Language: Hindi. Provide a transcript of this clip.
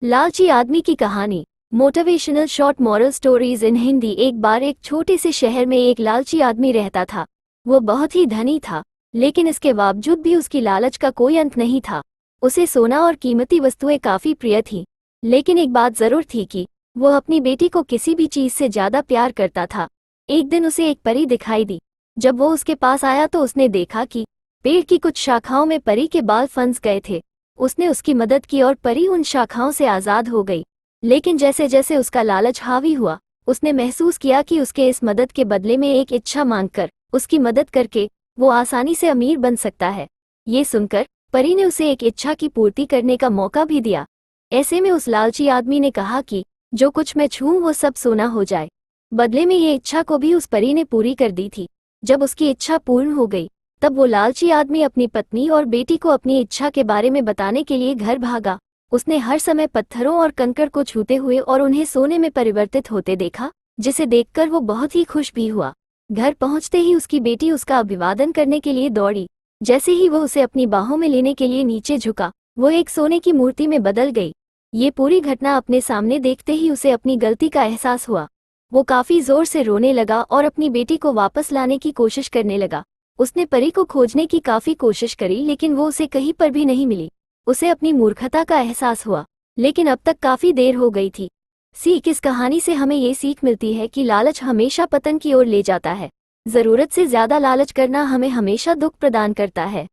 लालची आदमी की कहानी। Motivational short moral stories in Hindi. एक बार एक छोटे से शहर में एक लालची आदमी रहता था। वो बहुत ही धनी था, लेकिन इसके बावजूद भी उसकी लालच का कोई अंत नहीं था। उसे सोना और कीमती वस्तुएं काफी प्रिय थीं, लेकिन एक बात जरूर थी कि वो अपनी बेटी को किसी भी चीज से ज्यादा प्यार करता था। एक दिन उसे एक परी दिखाई दी। जब वो उसके पास आया तो उसने देखा कि पेड़ की कुछ शाखाओं में परी के बाल फंस गए थे। उसने उसकी मदद की और परी उन शाखाओं से आजाद हो गई। लेकिन जैसे जैसे उसका लालच हावी हुआ, उसने महसूस किया कि उसके इस मदद के बदले में एक इच्छा मांगकर उसकी मदद करके वो आसानी से अमीर बन सकता है। ये सुनकर परी ने उसे एक इच्छा की पूर्ति करने का मौका भी दिया। ऐसे में उस लालची आदमी ने कहा कि जो कुछ मैं छूऊं वो सब सोना हो जाए। बदले में ये इच्छा को भी उस परी ने पूरी कर दी थी। जब उसकी इच्छा पूर्ण हो गई, तब वो लालची आदमी अपनी पत्नी और बेटी को अपनी इच्छा के बारे में बताने के लिए घर भागा। उसने हर समय पत्थरों और कंकड़ को छूते हुए और उन्हें सोने में परिवर्तित होते देखा, जिसे देखकर वो बहुत ही खुश भी हुआ। घर पहुंचते ही उसकी बेटी उसका अभिवादन करने के लिए दौड़ी। जैसे ही वो उसे अपनी बाहों में लेने के लिए नीचे झुका, वो एक सोने की मूर्ति में बदल गई। ये पूरी घटना अपने सामने देखते ही उसे अपनी गलती का एहसास हुआ। वो काफी जोर से रोने लगा और अपनी बेटी को वापस लाने की कोशिश करने लगा। उसने परी को खोजने की काफी कोशिश करी, लेकिन वो उसे कहीं पर भी नहीं मिली। उसे अपनी मूर्खता का एहसास हुआ, लेकिन अब तक काफी देर हो गई थी। सीख। इस कहानी से हमें ये सीख मिलती है कि लालच हमेशा पतन की ओर ले जाता है। जरूरत से ज्यादा लालच करना हमें हमेशा दुख प्रदान करता है।